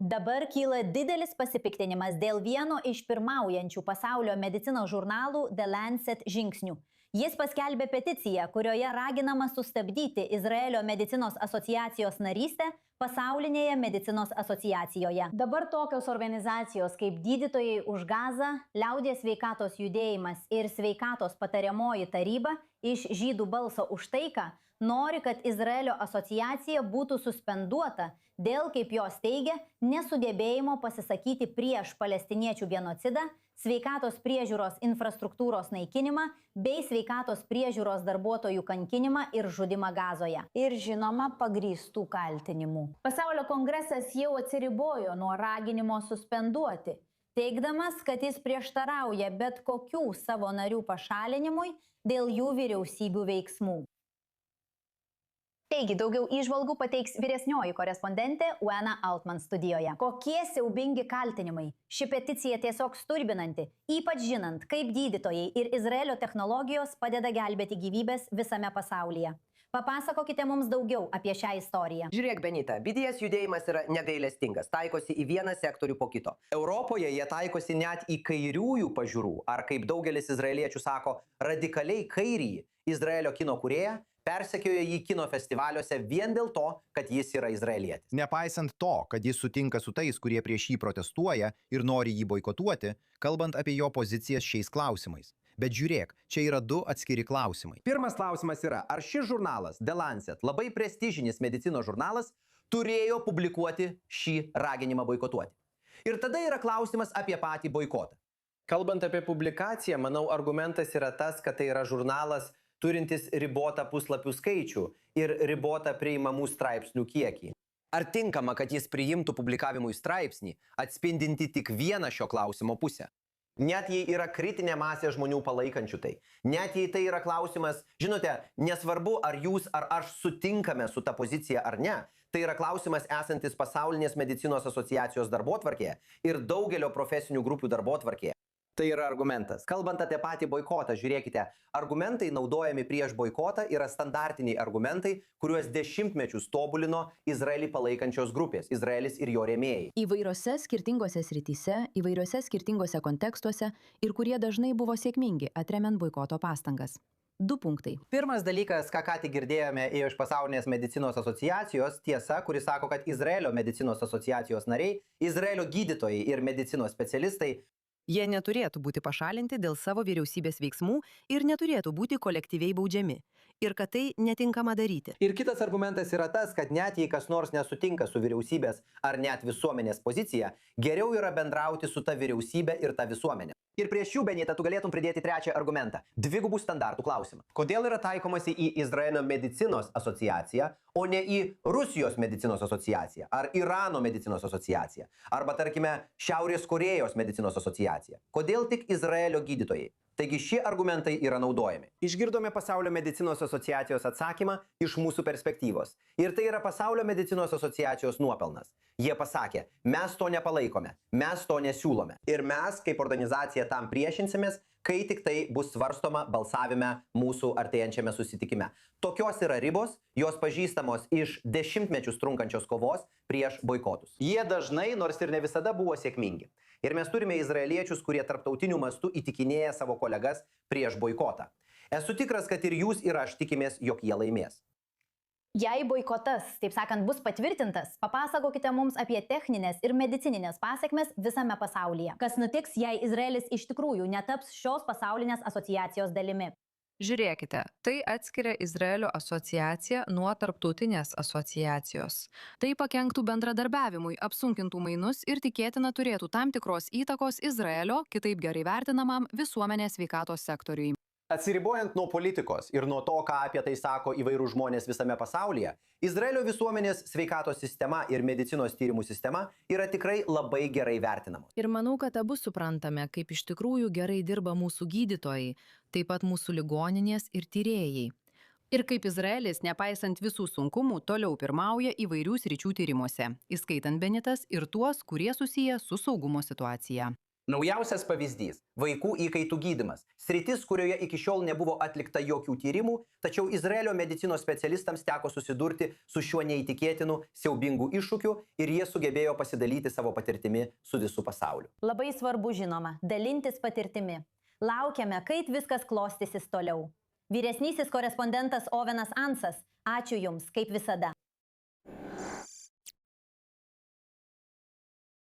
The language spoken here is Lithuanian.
Dabar kyla didelis pasipiktinimas dėl vieno iš pirmaujančių pasaulio medicinos žurnalų The Lancet žingsnių. Jis paskelbė peticiją, kurioje raginama sustabdyti Izraelio medicinos asociacijos narystę pasaulinėje medicinos asociacijoje. Dabar tokios organizacijos kaip Gydytojai už Gazą, Liaudies sveikatos judėjimas ir Sveikatos patariamoji taryba iš Žydų balso už taiką nori, kad Izraelio asociacija būtų suspenduota dėl, kaip jos teigia, nesugebėjimo pasisakyti prieš palestiniečių genocidą, sveikatos priežiūros infrastruktūros naikinimą bei sveikatos priežiūros darbuotojų kankinimą ir žudimą Gazoje. Ir žinoma, pagrįstų kaltinimų. Pasaulio kongresas jau atsiribojo nuo raginimo suspenduoti, teigdamas, kad jis prieštarauja bet kokių savo narių pašalinimui dėl jų vyriausybių veiksmų. Taigi, daugiau įžvalgų pateiks vyresnioji korespondentė Uena Altman studijoje. Kokie siaubingi kaltinimai? Ši peticija tiesiog stulbinanti, ypač žinant, kaip gydytojai ir Izraelio technologijos padeda gelbėti gyvybės visame pasaulyje. Papasakokite mums daugiau apie šią istoriją. Žiūrėk, Benita, BDS judėjimas yra negailestingas, taikosi į vieną sektorių po kito. Europoje jie taikosi net į kairiųjų pažiūrų, ar kaip daugelis izraeliečių sako, radikaliai kairįjį Izraelio kino kūrėją, persekioja jį kino festivaliuose vien dėl to, kad jis yra izraelietis. Nepaisant to, kad jis sutinka su tais, kurie prieš jį protestuoja ir nori jį boikotuoti, kalbant apie jo pozicijas šiais klausimais. Bet žiūrėk, čia yra du atskiri klausimai. Pirmas klausimas yra, ar šis žurnalas, The Lancet, labai prestižinis medicinos žurnalas, turėjo publikuoti šį raginimą boikotuoti. Ir tada yra klausimas apie patį boikotą. Kalbant apie publikaciją, manau, argumentas yra tas, kad tai yra žurnalas turintis ribotą puslapių skaičių ir ribotą priimamų straipsnių kiekį. Ar tinkama, kad jis priimtų publikavimui straipsnį, atspindinti tik vieną šio klausimo pusę? Net jei yra kritinė masė žmonių palaikančių tai. Net jei tai yra klausimas, žinote, nesvarbu, ar jūs ar aš sutinkame su ta pozicija ar ne, tai yra klausimas esantis pasaulinės medicinos asociacijos darbotvarkėje ir daugelio profesinių grupių darbotvarkėje. Tai yra argumentas. Kalbant apie patį boikotą, žiūrėkite, argumentai naudojami prieš boikotą yra standartiniai argumentai, kuriuos dešimtmečius tobulino Izraelį palaikančios grupės, Izraelis ir jo rėmėjai. Įvairiose skirtingose srityse, įvairiose skirtingose kontekstuose ir kurie dažnai buvo sėkmingi, atremiant boikoto pastangas. 2 punktai. Pirmas dalykas, ką tik girdėjome iš pasaulinės medicinos asociacijos, tiesa, kuris sako, kad Izraelio medicinos asociacijos nariai, Izraelio gydytojai ir medicinos specialistai jie neturėtų būti pašalinti dėl savo vyriausybės veiksmų ir neturėtų būti kolektyviai baudžiami. Ir kad tai netinkama daryti. Ir kitas argumentas yra tas, kad net jei kas nors nesutinka su vyriausybės ar net visuomenės pozicija, geriau yra bendrauti su ta vyriausybė ir ta visuomenė. Ir prieš jų, Benita, tu galėtum pridėti trečią argumentą – dvigubų standartų klausimą. Kodėl yra taikomasi į Izraelio medicinos asociaciją, o ne į Rusijos medicinos asociaciją, ar Irano medicinos asociaciją, arba, tarkime, Šiaurės Korėjos medicinos asociaciją? Kodėl tik Izraelio gydytojai? Taigi šie argumentai yra naudojami. Išgirdome Pasaulio medicinos asociacijos atsakymą iš mūsų perspektyvos. Ir tai yra Pasaulio medicinos asociacijos nuopelnas. Jie pasakė, mes to nepalaikome, mes to nesiūlome. Ir mes, kaip organizacija, tam priešinsimės, kai tik tai bus svarstoma balsavime mūsų artėjančiame susitikime. Tokios yra ribos, jos pažįstamos iš dešimtmečius trunkančios kovos prieš boikotus. Jie dažnai, nors ir ne visada, buvo sėkmingi. Ir mes turime izraeliečius, kurie tarptautiniu mastu įtikinėja savo kolegas prieš boikotą. Esu tikras, kad ir jūs ir aš tikimės, jog jie laimės. Jei boikotas, taip sakant, bus patvirtintas, papasakokite mums apie techninės ir medicininės pasekmes visame pasaulyje. Kas nutiks, jei Izraelis iš tikrųjų netaps šios pasaulinės asociacijos dalimi? Žiūrėkite, tai atskiria Izraelio asociaciją nuo tarptautinės asociacijos. Tai pakenktų bendradarbiavimui, apsunkintų mainus ir tikėtina turėtų tam tikros įtakos Izraelio, kitaip gerai vertinamam visuomenės sveikatos sektoriui. Atsiribojant nuo politikos ir nuo to, ką apie tai sako įvairūs žmonės visame pasaulyje, Izraelio visuomenės sveikatos sistema ir medicinos tyrimų sistema yra tikrai labai gerai vertinamos. Ir manau, kad abu suprantame, kaip iš tikrųjų gerai dirba mūsų gydytojai, taip pat mūsų ligoninės ir tyrėjai. Ir kaip Izraelis, nepaisant visų sunkumų, toliau pirmauja įvairių sričių tyrimuose, įskaitant Benitas ir tuos, kurie susiję su saugumo situacija. Naujausias pavyzdys - vaikų įkaitų gydimas. Sritis, kurioje iki šiol nebuvo atlikta jokių tyrimų, tačiau Izraelio medicinos specialistams teko susidurti su šiuo neįtikėtinu, siaubingu iššūkiu ir jie sugebėjo pasidalyti savo patirtimi su visu pasauliu. Labai svarbu, žinoma, dalintis patirtimi. Laukiame, kaip viskas klostysis toliau. Vyresnysis korespondentas Ovenas Ansas, ačiū Jums, kaip visada.